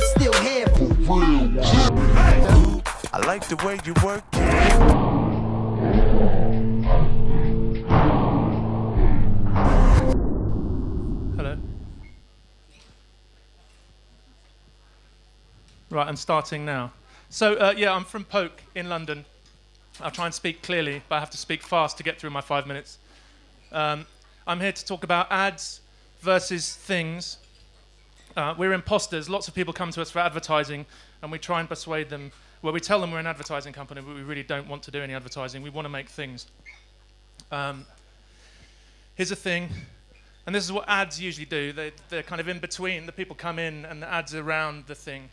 still here for real. Hey, I like the way you work it. Hello. Right, I'm starting now. So, yeah, I'm from Poke in London. I'll try and speak clearly, but I have to speak fast to get through my 5 minutes. I'm here to talk about ads versus things. We're imposters. Lots of people come to us for advertising, and we try and persuade them. Well, we tell them we're an advertising company, but we really don't want to do any advertising. We want to make things. Here's a thing, and this is what ads usually do. They're kind of in between. The people come in, and the ads around the thing.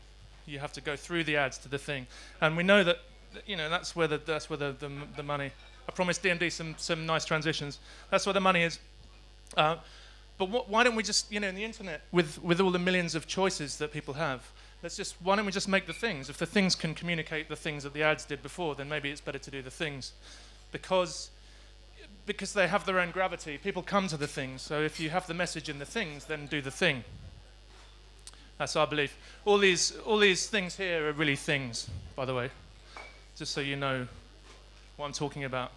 You have to go through the ads to the thing, and we know that, you know, that's where the money. I promised D&D some nice transitions. That's where the money is. But why don't we just, you know, in the internet, with all the millions of choices that people have, why don't we just make the things? If the things can communicate the things that the ads did before, then maybe it's better to do the things, because they have their own gravity. People come to the things. So if you have the message in the things, then do the thing. That's our belief. All these things here are really things, by the way, just so you know what I'm talking about.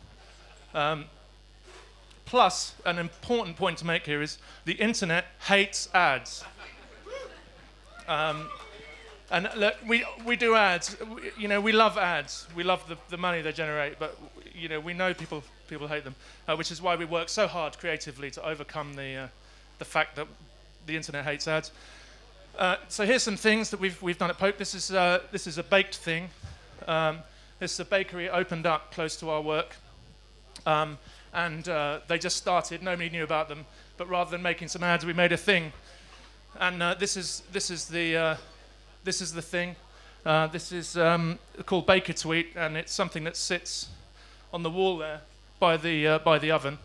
Plus, an important point to make here is the internet hates ads. And look, we do ads. You know, we love ads. We love the money they generate, but you know, we know people hate them, which is why we work so hard creatively to overcome the fact that the internet hates ads. So here's some things that we've done at Poke. This is a baked thing. This is a bakery opened up close to our work, and they just started. Nobody knew about them, but rather than making some ads, we made a thing. And this is the thing. This is called Baker Tweet, and it's something that sits on the wall there by the oven.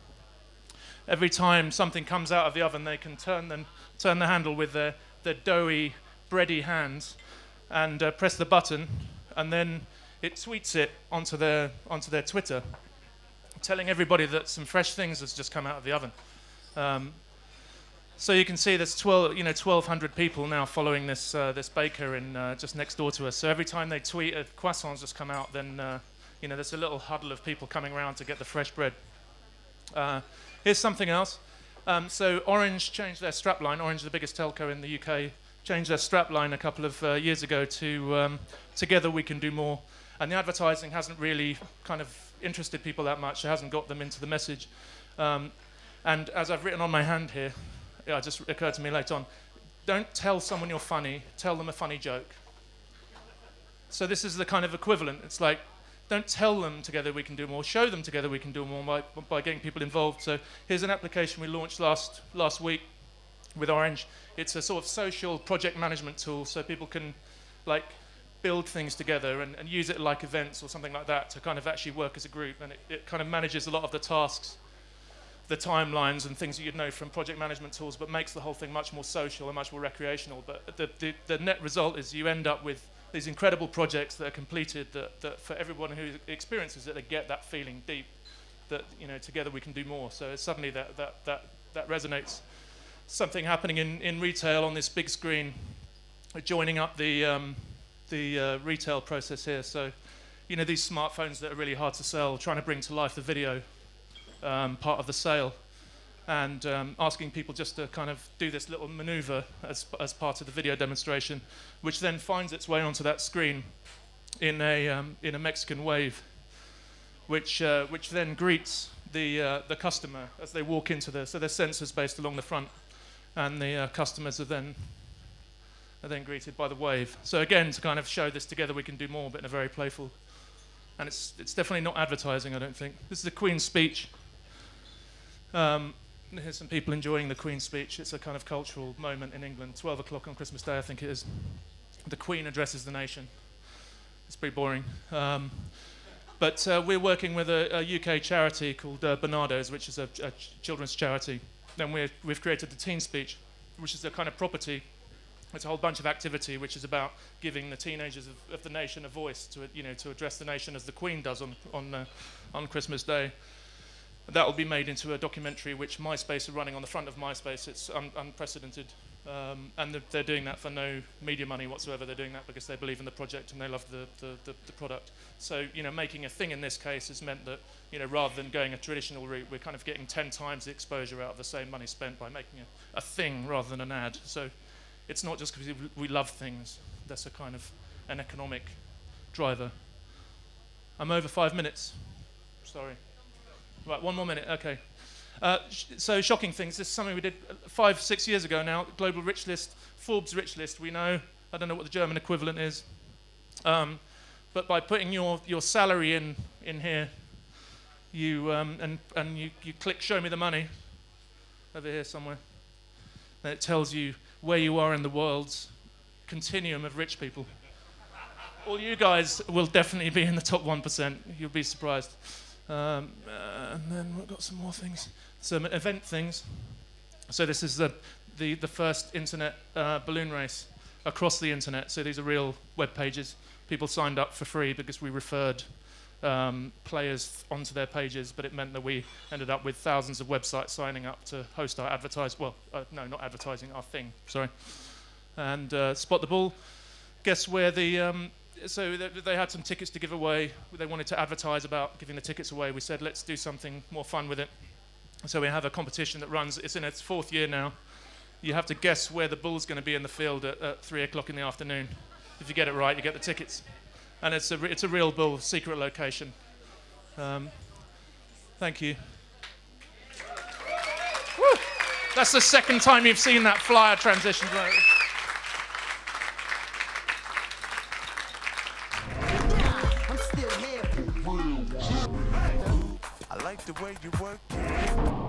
Every time something comes out of the oven, they can turn the handle with their doughy, bready hands and press the button, and then it tweets it onto their Twitter, telling everybody that some fresh things has just come out of the oven. So you can see there's 1,200 people now following this baker in just next door to us. So every time they tweet a croissant's just come out, then you know, there's a little huddle of people coming around to get the fresh bread. Here's something else. So Orange changed their strapline. Orange, the biggest telco in the UK, changed their strapline a couple of years ago to "Together we can do more." And the advertising hasn't really kind of interested people that much. It hasn't got them into the message. And as I've written on my hand here, it just occurred to me later on, don't tell someone you're funny, tell them a funny joke. So this is the kind of equivalent. It's like, don't tell them together we can do more, show them together we can do more by getting people involved. So here's an application we launched last week with Orange. It's a sort of social project management tool, so people can like build things together and use it like events or something like that to kind of actually work as a group. And it kind of manages a lot of the tasks, the timelines and things that you'd know from project management tools, but makes the whole thing much more social and much more recreational. But the net result is you end up with these incredible projects that are completed that for everyone who experiences it, they get that feeling deep that, you know, together we can do more. So suddenly that resonates. Something happening in retail on this big screen, joining up the retail process here. So, you know, these smartphones that are really hard to sell, trying to bring to life the video part of the sale, and asking people just to kind of do this little maneuver as part of the video demonstration, which then finds its way onto that screen in a Mexican wave, which then greets the customer as they walk into so there's sensors based along the front, and the customers are then greeted by the wave. So again, to kind of show this together we can do more, but in a very playful, and it's definitely not advertising, I don't think. This is the Queen's speech. Here's some people enjoying the Queen's speech. It's a kind of cultural moment in England. 12 o'clock on Christmas Day, I think it is. The Queen addresses the nation. It's pretty boring. But we're working with a UK charity called Bernardo's, which is a children's charity. Then we've created the teen speech, which is a kind of property. It's a whole bunch of activity which is about giving the teenagers of the nation a voice to address the nation as the Queen does on Christmas Day. That will be made into a documentary which MySpace are running on the front of MySpace. It's unprecedented And they're doing that for no media money whatsoever. They're doing that because they believe in the project and they love the product. So, you know, making a thing in this case has meant that, you know, rather than going a traditional route, we're kind of getting 10 times the exposure out of the same money spent by making a thing rather than an ad. So it's not just because we love things. That's a kind of an economic driver. I'm over 5 minutes. Sorry. Right, 1 more minute. Okay. So shocking things. This is something we did 5, 6 years ago now. Global rich list, Forbes rich list. We know. I don't know what the German equivalent is. But by putting your salary in here, you you click show me the money over here somewhere. And it tells you where you are in the world's continuum of rich people. All you guys will definitely be in the top 1%. You'll be surprised. And then we've got some more things. Some event things. So this is the first internet balloon race across the internet. So these are real web pages. People signed up for free because we referred players onto their pages, but it meant that we ended up with thousands of websites signing up to host our no, not advertising, our thing, sorry. And Spot the Ball. Guess where so they had some tickets to give away. They wanted to advertise about giving the tickets away. We said, let's do something more fun with it. So we have a competition that runs, it's in its 4th year now. You have to guess where the ball's going to be in the field at 3 o'clock in the afternoon. If you get it right, you get the tickets. And it's a real bull, secret location. Thank you. Woo! That's the second time you've seen that flyer transition. I'm still here. I like the way you work it.